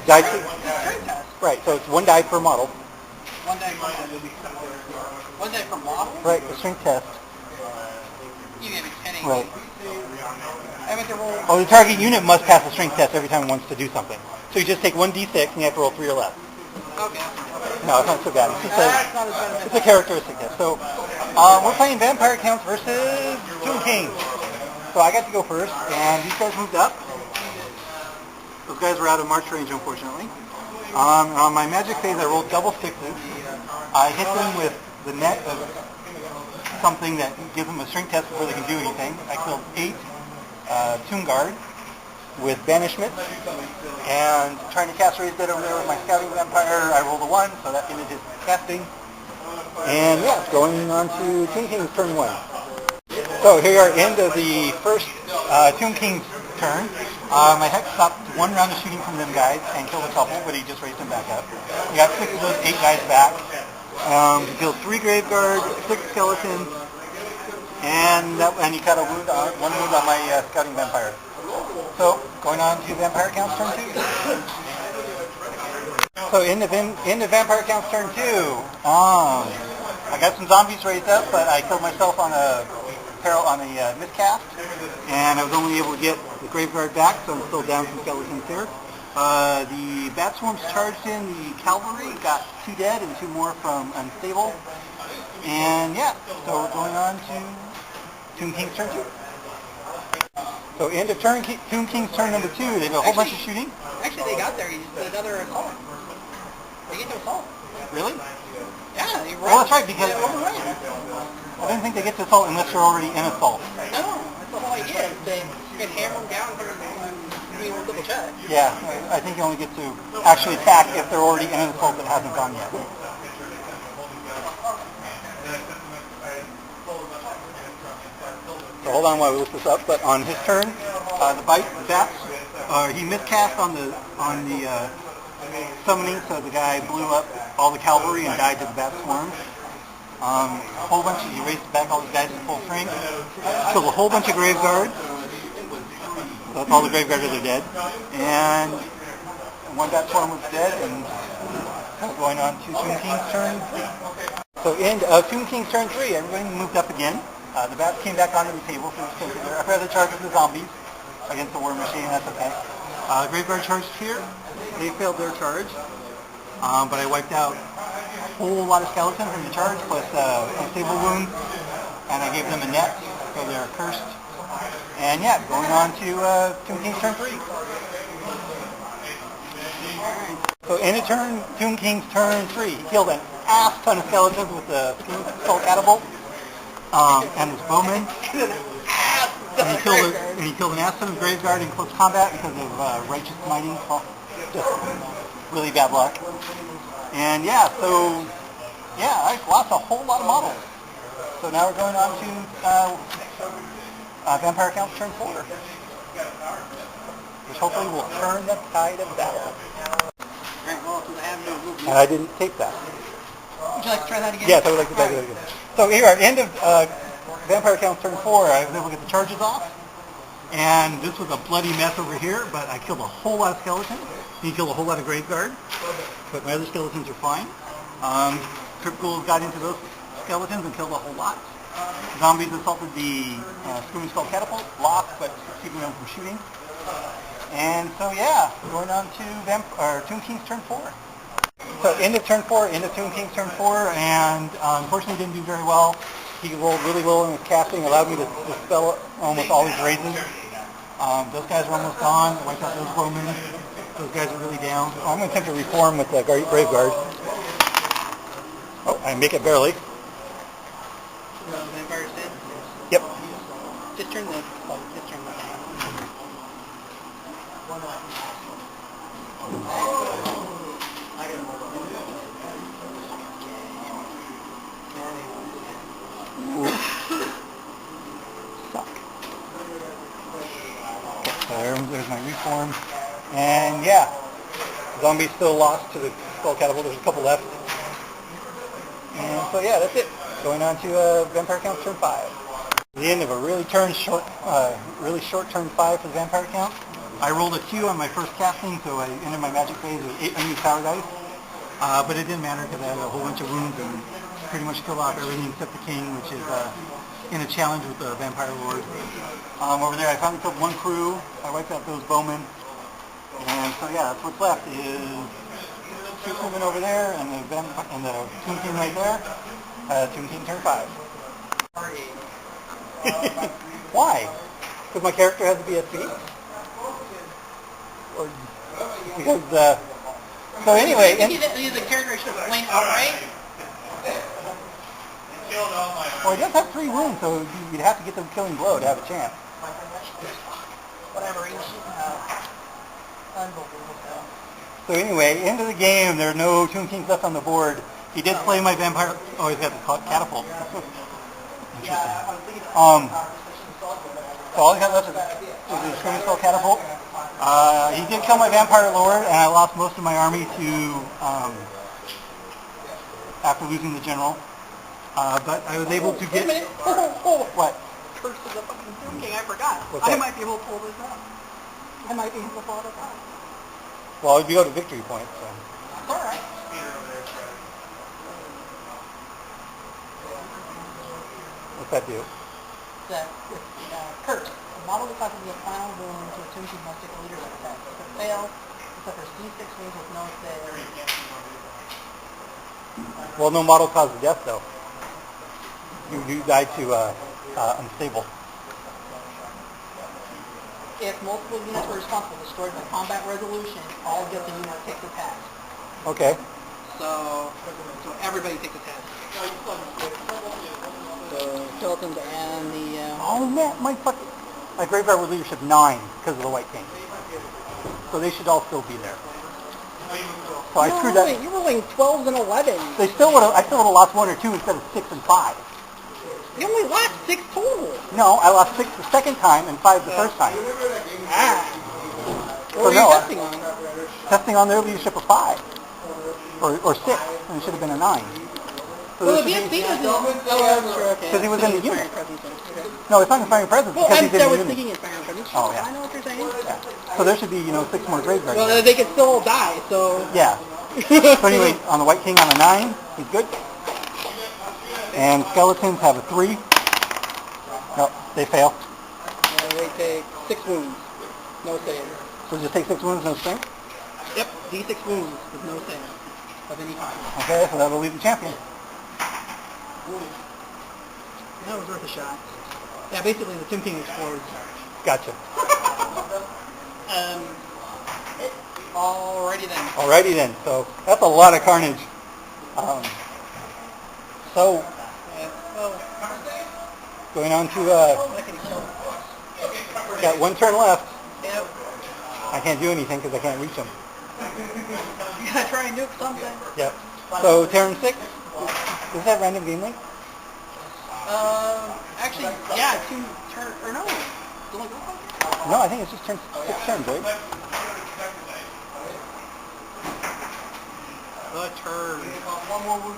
Die Strength test. right, so it's one die per model. One die per model. One die per model? Right, the strength test. You gave me 10 Right. I meant to roll. Oh, the target unit must pass the strength test every time it wants to do something. So you just take 1d6 and you have to roll 3 or less. Okay. No, it's not so bad. It's just it's a characteristic test. So we're playing Vampire Counts versus Tomb Kings. So I got to go first, and these guys moved up. Those guys were out of march range, unfortunately. On my magic phase, I rolled double sixes. I hit them with the net of something that gives them a strength test before they can do anything. I killed 8 Tomb Guard with banishment, and trying to cast Raised Dead over there with my scouting vampire, I rolled a 1, so that ended his casting. And yeah, going on to Tomb King's turn 1. So here we are, end of the first Tomb King's turn. My Hex stopped 1 round of shooting from them guys and killed a couple, but he just raised them back up. We got 6 of those 8 guys back. He killed 3 Graveguard, 6 Skeletons, and he got a wound on, 1 wound on my scouting vampire. So, going on to Vampire Counts turn 2. So, in the Vampire Counts turn 2, I got some zombies raised up, but I killed myself on a miscast, and I was only able to get the Graveguard back, so I'm still down some skeletons there. The Bat Swarms charged in, the Cavalry got 2 dead and 2 more from Unstable. And yeah, so we're going on to Tomb King's turn 2. So end of Tomb King's turn number 2, they did a whole bunch of shooting. Actually, they got there. He just did another assault. They get to assault. Really? Yeah, they well, that's right, because overran. I didn't think they get to assault unless they're already in assault. No, that's the whole idea. You can hammer them down and double check. Yeah, I think you only get to actually attack if they're already in an assault that hasn't gone yet. So hold on while we look this up. But on his turn, the bats, he miscast on the summoning, so the guy blew up all the cavalry and died to the bat swarm. A whole bunch he raced back all these guys in full strength. Killed a whole bunch of Graveguard. So that's all the Graveguard are dead. And 1 bat swarm was dead, and going on to Tomb King's turn. So end of Tomb King's turn 3, everybody moved up again. The bats came back onto the table, so I've had the charge of the zombies against the war machine, that's okay. Graveguard charged here. They failed their charge, but I wiped out a whole lot of skeletons in the charge, plus unstable wounds, and I gave them a net, so they're cursed. And yeah, going on to Tomb King's turn 3. So in a turn, Tomb King's turn 3, he killed an ass ton of skeletons with the skull catapult. And his bowman, and he killed an ass ton of Graveguard in close combat because of righteous mighty, just really bad luck. And yeah, so yeah, I lost a whole lot of models. So now we're going on to Vampire Counts turn 4, which hopefully will turn the tide of battle. And I didn't tape that. Would you like to try that again? Yes, I would like to try that again. So here, at the end of Vampire Counts turn 4, I was able to get the charges off. And this was a bloody mess over here, but I killed a whole lot of skeletons. He killed a whole lot of Graveguard, but my other skeletons are fine. Crypt Ghouls got into those skeletons and killed a whole lot. Zombies assaulted the Screaming Skull Catapult, blocked, but keeping them from shooting. And so yeah, going on to Tomb King's turn 4. So end of turn 4, end of Tomb King's turn 4, and unfortunately didn't do very well. He rolled really well in his casting, allowed me to dispel almost all his raises. Those guys are almost gone, wiped out those bowmen. Those guys are really down. I'm going to attempt to reform with the Graveguard. Oh, I make it barely. Vampire's dead? Yep. Just turn the... Suck. Okay, so there's my reform. And yeah, zombies still lost to the Skull Catapult. There's a couple left. And so yeah, that's it. Going on to Vampire Counts turn 5. The end of a really short turn 5 for the Vampire Count. I rolled a 2 on my first casting, so I ended my magic phase with 8 unused power dice. But it didn't matter because I had a whole bunch of wounds and pretty much killed off everything except the king, which is in a challenge with the Vampire Lord. Over there I finally killed one crew. I wiped out those bowmen. And so yeah, that's what's left is 2 crewmen over there and the Tomb King right there. Tomb King turn 5. Why? Because my character has to be SP? Or because, so anyway... He's a character I should have slain outright? Well, he does have 3 wounds, so you'd have to get the killing blow to have a chance. Whatever, he's unbelievable. So anyway, end of the game, there are no Tomb Kings left on the board. He did play my vampire... Oh, he's got the catapult. Interesting. So all he got left is the screaming spell catapult. He did kill my Vampire Lord, and I lost most of my army to after losing the general. But I was able to get... Wait a minute. Oh. What? Curse of the fucking Tomb King, I forgot. What's that? I might be able to pull this out. I might be able to pull this out. Well, we go to victory point, so... It's alright. What's that do? Curse. The model is possibly a final wound to a Tomb King must take a leadership attack. If it fails, it suffers D6 wounds with no save. Well, no model causes death, though. You die to unstable. If multiple units were responsible destroyed by combat resolution, all guilty units take the task. Okay. So everybody takes a task. The skeletons and the... Oh, man, my graveyard was leadership 9 because of the White King. So they should all still be there. So I screwed that. You're rolling 12s and 11s. I still would have lost 1 or 2 instead of 6 and 5. You only lost 6 total. No, I lost 6 the second time and 5 the first time. What So were you no, testing on? Testing on their leadership of 5. Or 6, and it should have been a 9. So Well, the BSC was because he was in the unit. Okay. No, it's not inspiring presence Well, because I he's in the was unit. thinking inspiring presence. Oh, yeah. I know what you're saying. Yeah. So there should be, 6 more graveyards. Well, they could still die, so... Yeah. So anyway, on the White King on a 9, he's good. And skeletons have a 3. No, they fail. They take 6 wounds. No save. So just take 6 wounds, no strength? Yep, D6 wounds with no save of any kind. Okay, so that'll leave the champion. That was worth a shot. Yeah, basically the Tomb King explodes. Gotcha. Alrighty then. Alrighty then, so that's a lot of carnage. So, going on to, got 1 turn left. Yep. I can't do anything because I can't reach him. You gotta try and nuke something. Yep. So, turn 6. Is that random game link? Actually, yeah, 2 turn, or no. Don't I go like No, I think it's just 6 turns, right? The turn. One more wound.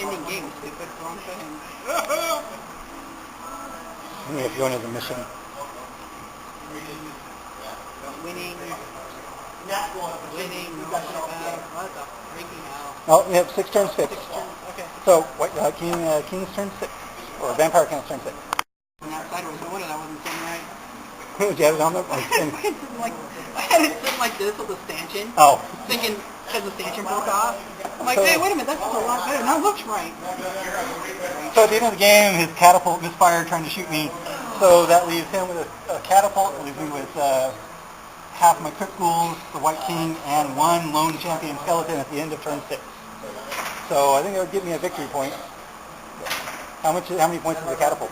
Ending game, stupid. Wrong thing. We have to go into the mission. Winning. Winning. What the freaking hell? Oh, we have 6 turns fixed. 6 turns, okay. So, King's turn 6. Or Vampire Count's turn 6. Went out sideways, no wonder that wasn't sitting right. Did you have it on there? I had it sitting like this with the stanchion. Oh. Thinking, because the stanchion broke off. I'm like, hey, wait a minute, that's a lot better. Now it looks right. So at the end of the game, his catapult misfired trying to shoot me. So that leaves him with a catapult. It leaves me with half my crit ghouls, the White King, and 1 lone champion skeleton at the end of turn 6. So I think that would give me a victory point. How many points is the catapult?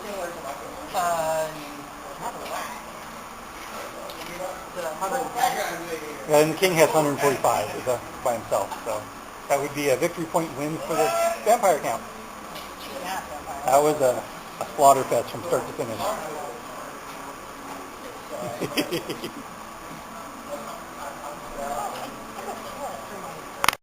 And the King has 145 by himself, so that would be a victory point win for the Vampire Count. That was a slaughter fest from start to finish.